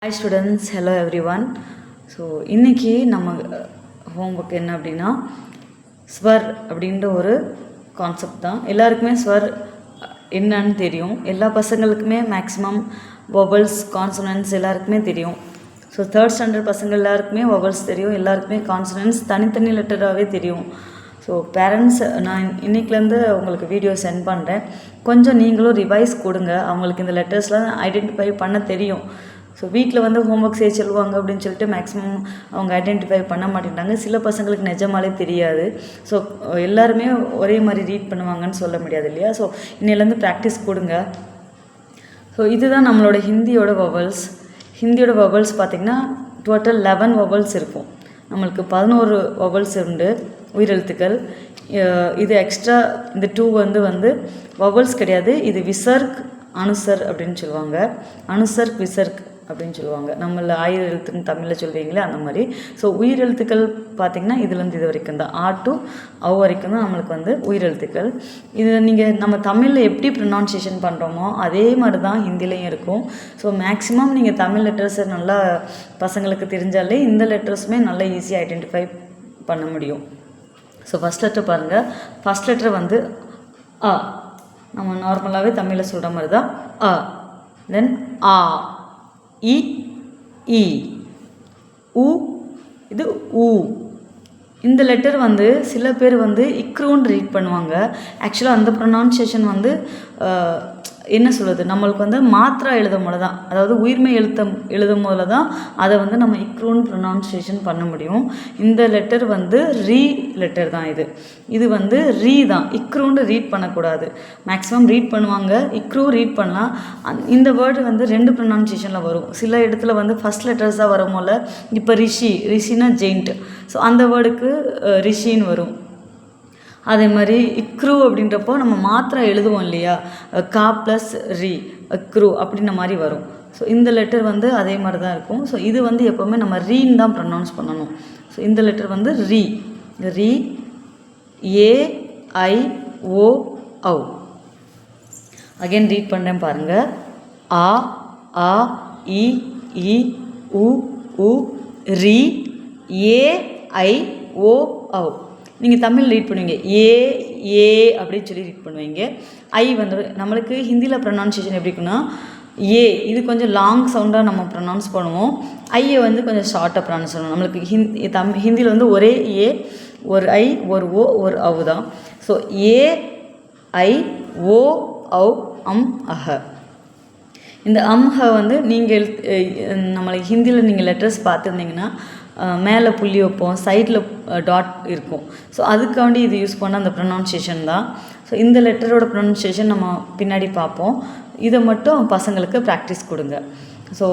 Hi students, hello everyone. So இன்றைக்கி நம்ம homework என்ன அப்படின்னா ஸ்வர் அப்படின்ற ஒரு கான்செப்ட் தான். எல்லாருக்குமே ஸ்வர் என்னன்னு தெரியும். எல்லா பசங்களுக்குமே மேக்ஸிமம் வொவல்ஸ் கான்சனன்ட்ஸ் எல்லாருக்குமே தெரியும். ஸோ தேர்ட் ஸ்டாண்டர்ட் பசங்க எல்லாருக்குமே வொவல்ஸ் தெரியும், எல்லாருக்குமே கான்சனன்ட்ஸ் தனித்தனி லெட்டராகவே தெரியும். ஸோ பேரண்ட்ஸ், நான் இன்றைக்கிலேருந்து உங்களுக்கு வீடியோ சென்ட் பண்ணுறேன். கொஞ்சம் நீங்களும் ரிவைஸ் கொடுங்க. அவங்களுக்கு இந்த லெட்டர்ஸ்லாம் ஐடென்டிஃபை பண்ண தெரியும். ஸோ வீட்டில் வந்து ஹோம்ஒர்க் செய்ய சொல்லுவாங்க அப்படின்னு சொல்லிட்டு மேக்ஸிமம் அவங்க ஐடென்டிஃபை பண்ண மாட்டேங்கிறாங்க. சில பசங்களுக்கு நிஜமாலே தெரியாது. ஸோ எல்லாருமே ஒரே மாதிரி ரீட் பண்ணுவாங்கன்னு சொல்ல முடியாது இல்லையா? ஸோ இன்னிலேருந்து ப்ராக்டிஸ் கொடுங்க. ஸோ இதுதான் நம்மளோட ஹிந்தியோட வொவல்ஸ். ஹிந்தியோட வொவல்ஸ் பார்த்திங்கன்னா டோட்டல் 11 வொவல்ஸ் இருக்கும். நம்மளுக்கு 11 வொவல்ஸ் உண்டு, உயிரெழுத்துக்கள். இது எக்ஸ்ட்ரா இந்த 2 வந்து வொவல்ஸ் கிடையாது. இது விசர்க் அனுசர் அப்படின்னு சொல்லுவாங்க. அனுசர்க் விசர்க் அப்படின்னு சொல்லுவாங்க. நம்மள ஆயுத எழுத்துன்னு தமிழில் சொல்வீங்களே அந்த மாதிரி. ஸோ உயிரெழுத்துக்கள் பார்த்திங்கன்னா இதுலேருந்து இது வரைக்கும் தான், ஆ டு அவ் வரைக்கும் தான் நம்மளுக்கு வந்து உயிரெழுத்துக்கள். இது நீங்கள் நம்ம தமிழில் எப்படி ப்ரொனவுன்சியேஷன் பண்ணுறோமோ அதே மாதிரி தான் ஹிந்திலையும் இருக்கும். ஸோ மேக்ஸிமம் நீங்கள் தமிழ் லெட்டர்ஸை நல்லா பசங்களுக்கு தெரிஞ்சாலே இந்த லெட்டர்ஸுமே நல்லா ஈஸியாக ஐடென்டிஃபை பண்ண முடியும். ஸோ ஃபஸ்ட் லெட்டர் பாருங்கள். ஃபஸ்ட் லெட்டர் வந்து அ. நம்ம நார்மலாகவே தமிழில் சொல்கிற மாதிரி தான் அ. தென் ஆ, இ, ஈ, உ, இது ஊ. இந்த லெட்டர் வந்து சில பேர் வந்து இக்ரூன்னு ரீட் பண்ணுவாங்க. ஆக்சுவலாக அந்த ப்ரொனவுன்சியேஷன் வந்து என்ன சொல்கிறது, நம்மளுக்கு வந்து மாத்திரா எழுதும் போது தான், அதாவது உயிர்மை எழுதும் போது தான் அதை வந்து நம்ம இக்ரூன்னு ப்ரொனவுன்சியேஷன் பண்ண முடியும். இந்த லெட்டர் வந்து ரீ லெட்டர் தான். இது வந்து ரீ தான். இக்ரூன்னு ரீட் பண்ணக்கூடாது. மேக்ஸிமம் ரீட் பண்ணுவாங்க, இக்ரூ ரீட் பண்ணலாம். இந்த வேர்டு வந்து 2 ப்ரொனவுன்சியேஷனில் வரும். சில இடத்துல வந்து ஃபஸ்ட் லெட்டர்ஸ் தான் வரும் போல். இப்போ ரிஷினா ஜெயிண்ட், ஸோ அந்த வேர்டுக்கு ரிஷின்னு வரும். அதே மாதிரி இக்ரூ அப்படின்றப்போ நம்ம மாத்திரை எழுதுவோம் இல்லையா, கா ப்ளஸ் ரீ, க்ரூ அப்படின்ற மாதிரி வரும். ஸோ இந்த லெட்டர் வந்து அதே மாதிரி தான் இருக்கும். ஸோ இது வந்து எப்போவுமே நம்ம ரீன்னு தான் ப்ரொனவுன்ஸ் பண்ணணும். ஸோ இந்த லெட்டர் வந்து ரீ, ரீ, ஏ, ஐ, ஓ, ஔ. அகைன் ரீட் பண்ணுறேன் பாருங்கள். ஆ, ஆ, இ, ஈ, உ, உ, ரீ, ஏ, ஐ, ஓ, ஔ. நீங்கள் தமிழ் ரீட் பண்ணுவீங்க ஏ அப்படின்னு சொல்லி ரீட் பண்ணுவீங்க. ஐ வந்து நம்மளுக்கு ஹிந்தியில் ப்ரொனவுன்சியேஷன் எப்படி இருக்குன்னா, ஏ இது கொஞ்சம் லாங் சவுண்டாக நம்ம ப்ரொனவுன்ஸ் பண்ணுவோம். ஐயை வந்து கொஞ்சம் ஷார்ட்டாக ப்ரொனவுன்ஸ் பண்ணுவோம். நம்மளுக்கு ஹிந்தியில் வந்து ஒரே ஏ, ஒரு ஐ, ஒரு ஓ, ஒரு ஔ தான். ஸோ ஏ, ஐ, ஓ, ஔ, அம், அஹ. இந்த அம்ஹ வந்து நீங்கள் நம்மளுக்கு ஹிந்தியில் நீங்கள் லெட்டர்ஸ் பார்த்துருந்தீங்கன்னா மேலே புள்ளி வைப்போம், சைடில் டாட் இருக்கும். ஸோ அதுக்காண்டி இது யூஸ் பண்ண அந்த ப்ரொனவுன்சியேஷன் தான். ஸோ இந்த லெட்டரோட ப்ரொனவுன்சியேஷன் நம்ம பின்னாடி பார்ப்போம். இதை மட்டும் பசங்களுக்கு ப்ராக்டிஸ் கொடுங்க. ஸோ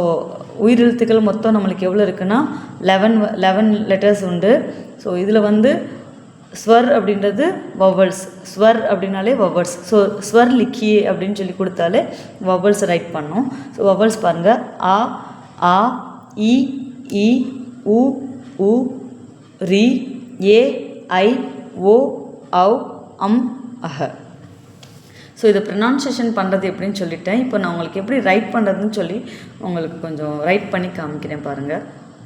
உயிரெழுத்துக்கள் மொத்தம் நம்மளுக்கு எவ்வளோ இருக்குன்னா 11 லெட்டர்ஸ் உண்டு. ஸோ இதில் வந்து ஸ்வர் அப்படின்றது வொவல்ஸ். ஸ்வர் அப்படின்னாலே வொவல்ஸ். ஸோ ஸ்வர் லிக்கியே அப்படின்னு சொல்லி கொடுத்தாலே வொவல்ஸ் ரைட் பண்ணோம். ஸோ வொவல்ஸ் பாருங்கள். ஆ, ஆ, இ, ஈ, உ, உ, ரீ, ஏ, ஐ, ஓ, ஔ, அம், அஹ. ஸோ இதை ப்ரொனவுன்சியேஷன் பண்ணுறது எப்படின்னு சொல்லிட்டேன். இப்போ நான் உங்களுக்கு எப்படி ரைட் பண்ணுறதுன்னு சொல்லி உங்களுக்கு கொஞ்சம் ரைட் பண்ணி காமிக்கிறேன் பாருங்கள்.